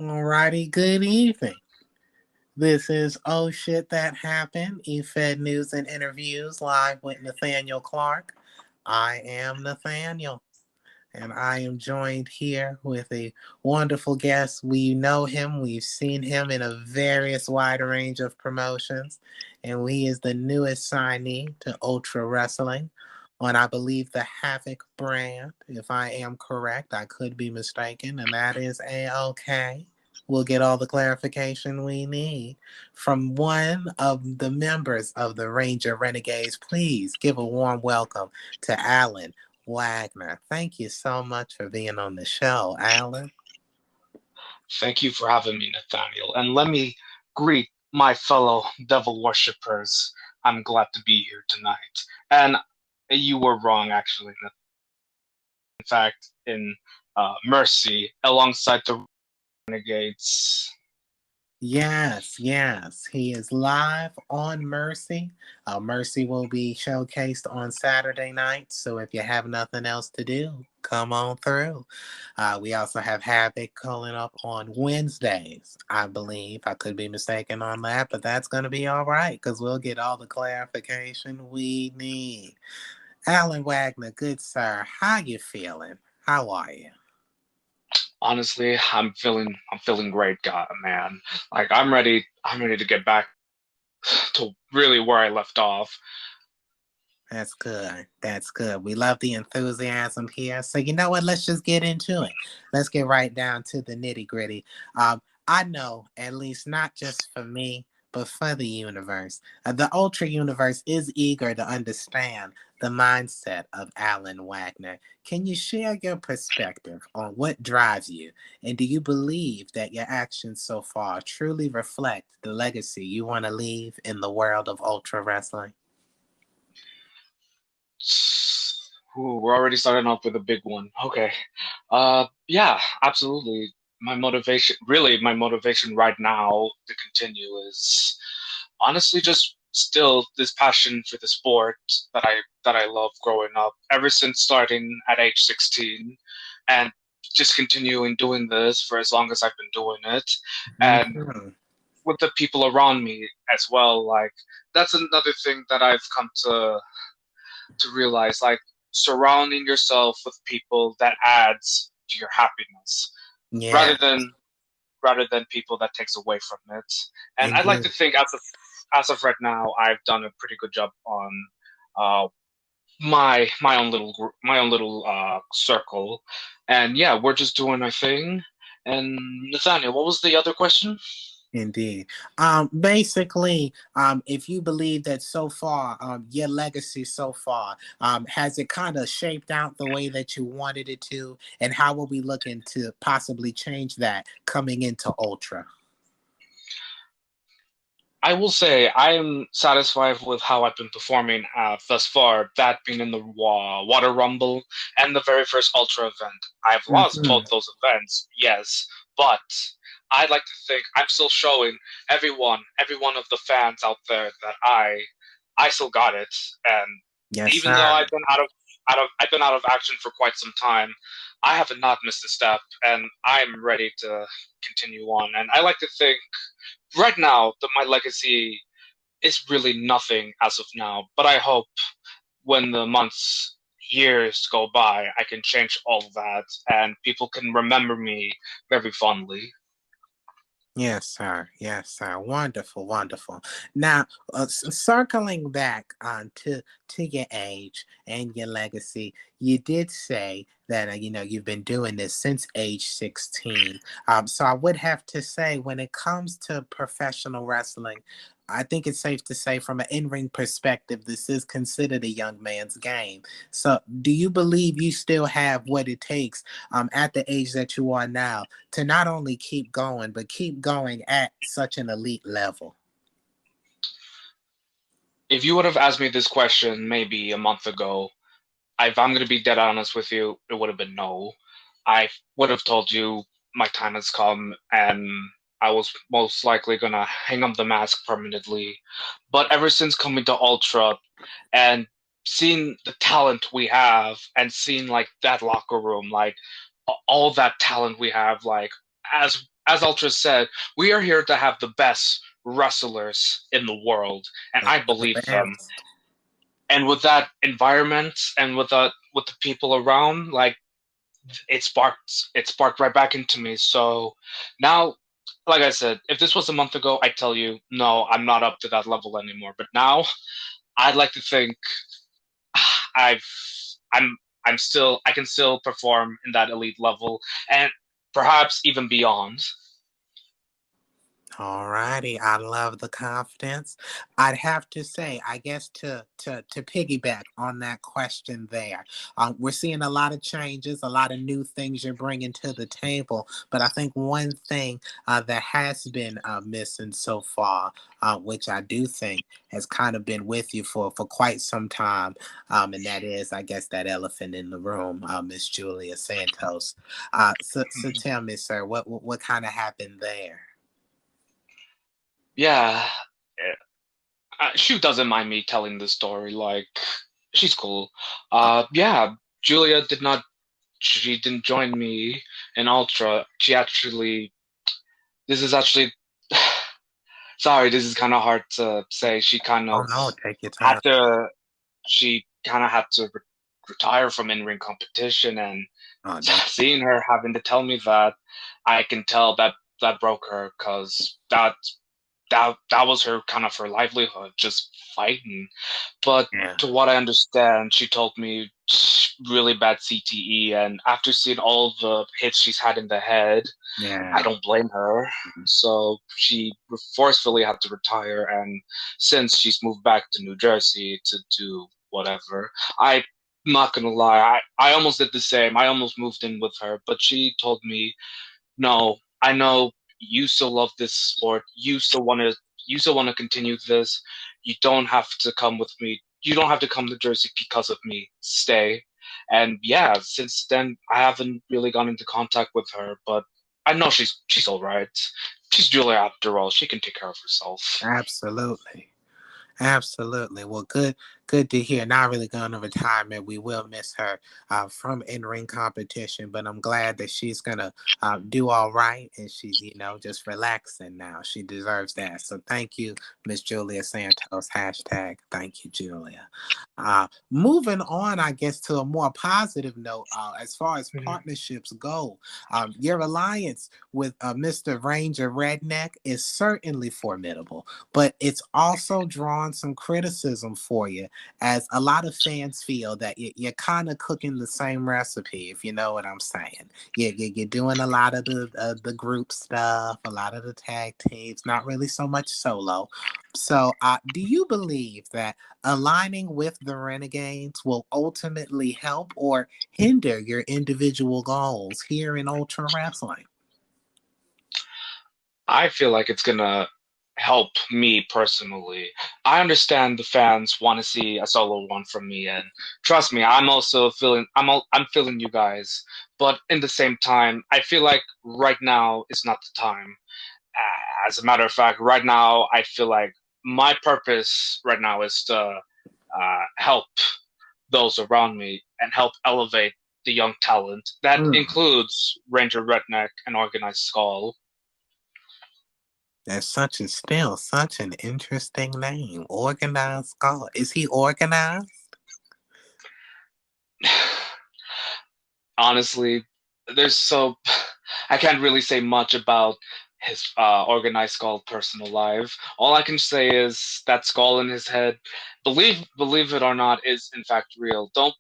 Alrighty, good evening. This is Oh Shit That Happened, EFED News and Interviews live with Nathaniel Clark. I am Nathaniel, and I am joined here with a wonderful guest. We know him, we've seen him in a various wide range of promotions, and he is the newest signee to Ultra Wrestling on, I believe, the Havoc brand. If I am correct, I could be mistaken, and that is A-OK. We'll get all the clarification we need from one of the members of the Ranger Renegades. Please give a warm welcome to Alan Wagner. Thank you so much for being on the show, Alan. Thank you for having me, Nathaniel. And let me greet my fellow devil worshippers. I'm glad to be here tonight. And you were wrong, actually. In fact, in Mercy, alongside the Renegades. Yes, yes. He is live on Mercy. Mercy will be showcased on Saturday night. So if you have nothing else to do, come on through. We also have Havoc calling up on Wednesdays, I believe. I could be mistaken on that, but that's going to be all right because we'll get all the clarification we need. Alan Wagner, good sir, how you feeling? How are you? Honestly, I'm feeling great, God, man. Like I'm ready to get back to really where I left off. That's good. That's good. We love the enthusiasm here. So you know what? Let's just get into it. Let's get right down to the nitty gritty. I know, at least not just for me, but for the universe. The Ultra Universe is eager to understand the mindset of Alan Wagner. Can you share your perspective on what drives you? And do you believe that your actions so far truly reflect the legacy you want to leave in the world of Ultra Wrestling? Ooh, we're already starting off with a big one. Okay. Yeah, absolutely. My motivation right now to continue is honestly just still this passion for the sport that I love growing up ever since starting at age 16 and just continuing doing this for as long as I've been doing it. And Mhm. with the people around me as well, like that's another thing that I've come to realize, like surrounding yourself with people that adds to your happiness rather Yeah, than rather than people that takes away from it. And I'd like to indeed. think as of right now, I've done a pretty good job on uh, my own little circle. And yeah, we're just doing our thing. And Nathaniel, what was the other question? Indeed. Basically, if you believe that so far, your legacy so far, has it kind of shaped out the way that you wanted it to, and how will we looking to possibly change that coming into Ultra? I will say I am satisfied with how I've been performing thus far, that being in the Water Rumble and the very first Ultra event. I've lost Hmm. both those events, yes, but I'd like to think I'm still showing every one of the fans out there that I still got it. And Yes, even though sir. I've been out of action for quite some time, I have not missed a step, and I'm ready to continue on. And I like to think right now that my legacy is really nothing as of now, but I hope when the months, years go by, I can change all of that and people can remember me very fondly. Yes, sir. Yes, sir. Wonderful, wonderful. Now, circling back to your age and your legacy, you did say that you've been doing this since age 16. So I would have to say, when it comes to professional wrestling, I think it's safe to say, from an in-ring perspective, this is considered a young man's game. So, do you believe you still have what it takes, at the age that you are now, to not only keep going, but keep going at such an elite level? If you would have asked me this question maybe a month ago, if I'm going to be dead honest with you, it would have been no. I would have told you my time has come and I was most likely going to hang up the mask permanently. But ever since coming to Ultra and seeing the talent we have and seeing like that locker room, like all that talent we have, like as as Ultra said, we are here to have the best wrestlers in the world, and That's I the believe them. best. And with that environment and with the people around, like it sparked right back into me. So now, like I said, if this was a month ago, I'd tell you no, I'm not up to that level anymore. But now, I'd like to think I've I'm I can still perform in that elite level and perhaps even beyond. Alrighty, I love the confidence. I'd have to say, I guess to piggyback on that question there, we're seeing a lot of changes, a lot of new things you're bringing to the table. But I think one thing that has been missing so far, which I do think has kind of been with you for quite some time, and that is, I guess, that elephant in the room, Miss Julia Santos. So tell me, sir, what kind of happened there? Yeah, she doesn't mind me telling the story. Like, she's cool. Yeah, Julia did not. She didn't join me in Ultra. She actually. This is actually. Sorry, this is kind of hard to say. She kind Oh of no, take your had time. to. She kind of had to retire from in-ring competition, and Oh damn. seeing her having to tell me that, I can tell that that broke her because that was her kind of her livelihood, just fighting. But Yeah. to what I understand, she told me really bad CTE, and after seeing all the hits she's had in the head, I Yeah. don't blame her. So she forcefully had to retire, and since she's moved back to New Jersey to do whatever, I'm not gonna lie, I almost did the same. I almost moved in with her, but she told me, no, I know you still love this sport. You still want to continue this. You don't have to come with me. You don't have to come to Jersey because of me. Stay. And yeah, since then I haven't really gone into contact with her, but I know she's all right. She's Julia after all. She can take care of herself. Absolutely. Absolutely. Well, good to hear. Not really going to retirement. We will miss her from in-ring competition, but I'm glad that she's gonna do all right, and she's just relaxing now. She deserves that. So thank you, Miss Julia Santos. Hashtag thank you, Julia. Moving on, I guess to a more positive note. As far as Mhm. partnerships go, your alliance with Mr. Ranger Redneck is certainly formidable, but it's also drawn some criticism for you, as a lot of fans feel that you're kind of cooking the same recipe, if you know what I'm saying. You're doing a lot of the group stuff, a lot of the tag teams, not really so much solo. So, do you believe that aligning with the Renegades will ultimately help or hinder your individual goals here in Ultra Wrestling? I feel like it's gonna help me personally. I understand the fans want to see a solo one from me, and trust me, I'm also feeling I'm feeling you guys. But in the same time, I feel like right now is not the time. As a matter of fact, right now I feel like my purpose right now is to help those around me and help elevate the young talent. That Mm, includes Ranger Redneck and Organized Skull. that's still such an interesting name. Organized scholar. Is he organized? Honestly, there's so I can't really say much about his organized skull personal life. All I can say is that skull in his head, believe it or not, is in fact real. Don't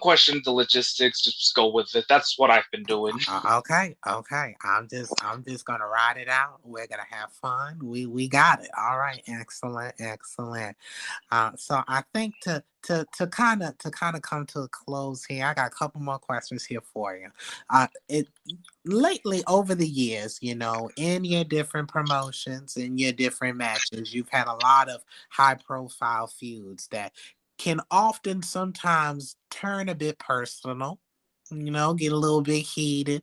question the logistics. Just go with it. That's what I've been doing. Okay, okay. I'm just gonna ride it out. We're gonna have fun. We got it. All right, excellent, excellent. So I think to kind of come to a close here, I got a couple more questions here for you. It lately over the years, in your different promotions, in your different matches, you've had a lot of high profile feuds that can often sometimes turn a bit personal, get a little bit heated.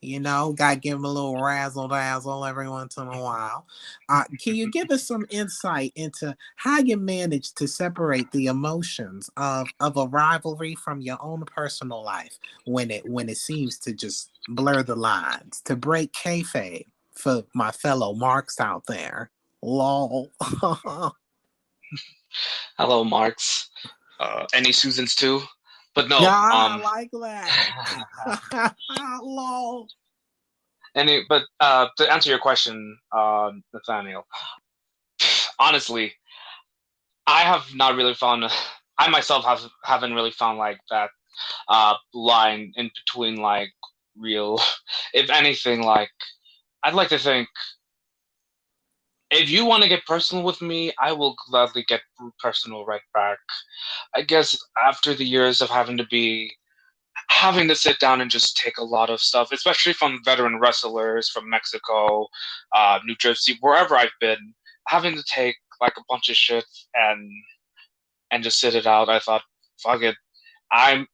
Got to give them a little razzle dazzle every once in a while. Can you give us some insight into how you manage to separate the emotions of a rivalry from your own personal life when it seems to just blur the lines, to break kayfabe for my fellow marks out there. Lol. Hello, Marks. Any Susans too? But Yeah, no. I like that. Lol. To answer your question, Nathaniel, honestly, I have not really found. I myself haven't really found like that line in between like real. If anything, like I'd like to think if you want to get personal with me, I will gladly get personal right back. I guess after the years of having to sit down and just take a lot of stuff, especially from veteran wrestlers from Mexico, New Jersey, wherever I've been, having to take like a bunch of shit and just sit it out. I thought, fuck it, I'm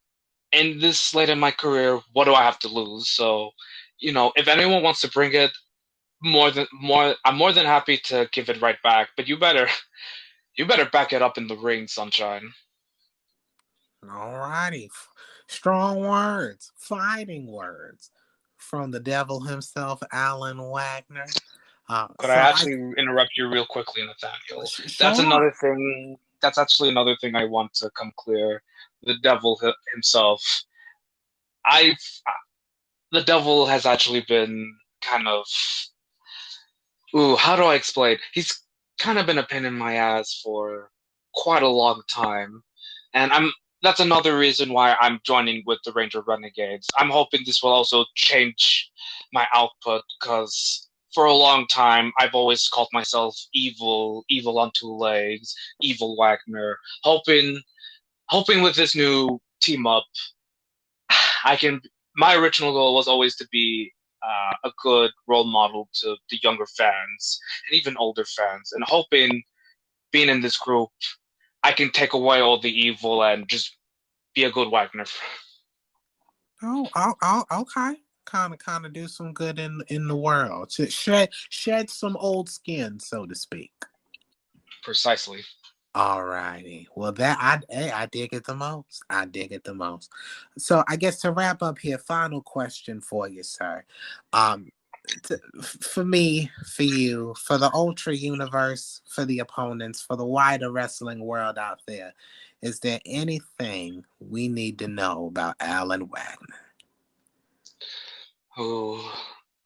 in this late in my career. What do I have to lose? So, if anyone wants to bring it, I'm more than happy to give it right back. But you better back it up in the ring, sunshine. Alrighty. Strong words, fighting words from the devil himself, Alan Wagner. Could I So I actually interrupt you real quickly, Nathaniel? That's sure. another thing. That's actually another thing I want to come clear. The devil himself. I the devil has actually been kind of. Ooh, how do I explain? He's kind of been a pain in my ass for quite a long time, and I'm. That's another reason why I'm joining with the Ranger Renegades. I'm hoping this will also change my output because for a long time I've always called myself evil, evil on two legs, evil Wagner. Hoping with this new team up, I can. My original goal was always to be a good role model to the younger fans and even older fans, and hoping being in this group, I can take away all the evil and just be a good Wagner. Okay. Kind of do some good in the world. To shed some old skin, so to speak. Precisely. Alrighty. Well, I dig it the most. I dig it the most. So I guess to wrap up here, final question for you, sir. Um, for me, for you, for the Ultra Universe, for the opponents, for the wider wrestling world out there, is there anything we need to know about Alan Wagner? Oh,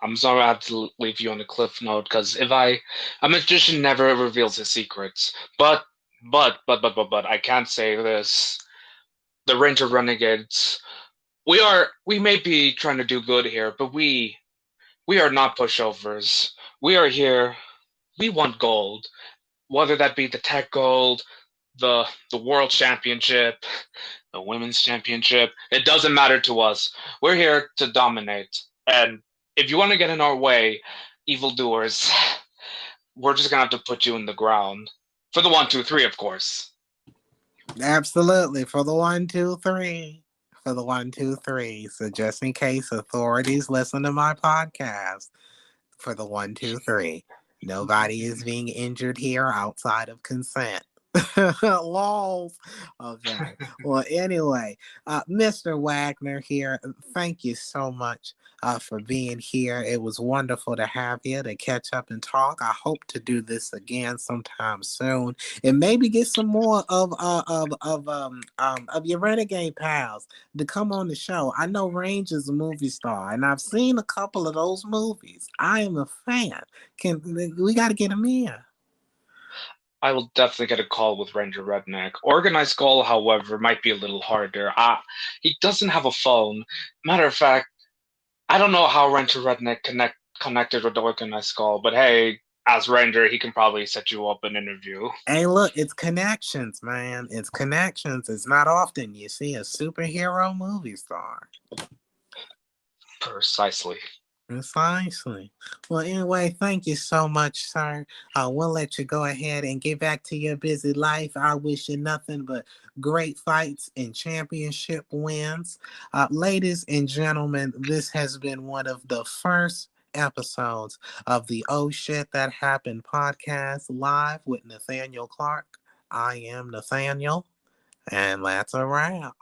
I'm sorry I have to leave you on a cliff note because a magician never reveals his secrets. But, I can't say this. The Ranger Renegades, we may be trying to do good here, but we are not pushovers. We are here. We want gold, whether that be the tech gold, the world championship, the women's championship. It doesn't matter to us. We're here to dominate. And if you want to get in our way, evildoers, we're just gonna have to put you in the ground for the 1, 2, 3, of course. Absolutely. For the 1, 2, 3. For the 1, 2, 3. So just in case authorities listen to my podcast, for the 1, 2, 3. Nobody is being injured here outside of consent. Lols. Okay. Well, anyway, Mr. Wagner here, thank you so much for being here. It was wonderful to have you to catch up and talk. I hope to do this again sometime soon, and maybe get some more of your renegade pals to come on the show. I know Range is a movie star, and I've seen a couple of those movies. I am a fan. Can we got to get him in? I will definitely get a call with Ranger Redneck. Organized call, however, might be a little harder. He doesn't have a phone. Matter of fact, I don't know how Ranger Redneck connected with the organized call, but hey, as Ranger, he can probably set you up an interview. Hey, look, it's connections, man. It's connections. It's not often you see a superhero movie star. Precisely. Precisely. Well, anyway, thank you so much, sir. We'll let you go ahead and get back to your busy life. I wish you nothing but great fights and championship wins. Ladies and gentlemen, this has been one of the first episodes of the Oh Shit That Happened podcast live with Nathaniel Clark. I am Nathaniel, and that's a wrap.